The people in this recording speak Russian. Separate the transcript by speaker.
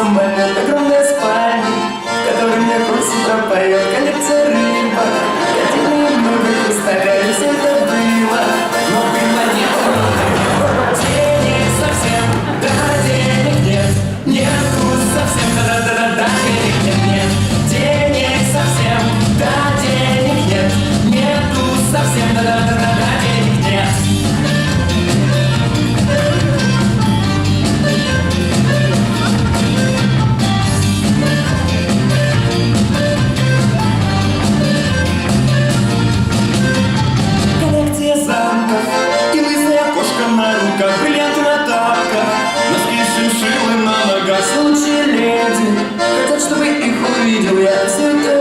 Speaker 1: самолет, огромная спальня, в которой мне хочется пропоет. Коллекция рыба, котельные много хрусталя, все это было, но было не было. Денег совсем, да, денег нет, нету совсем, да-да-да-да, денег нет, нет. Денег совсем, да, денег нет, нету совсем, да-да-да-да, денег нет. Бриллианты на тапках, носки шиншиллы на ногах. Случай леди, хотят, чтобы их увидел я. Все это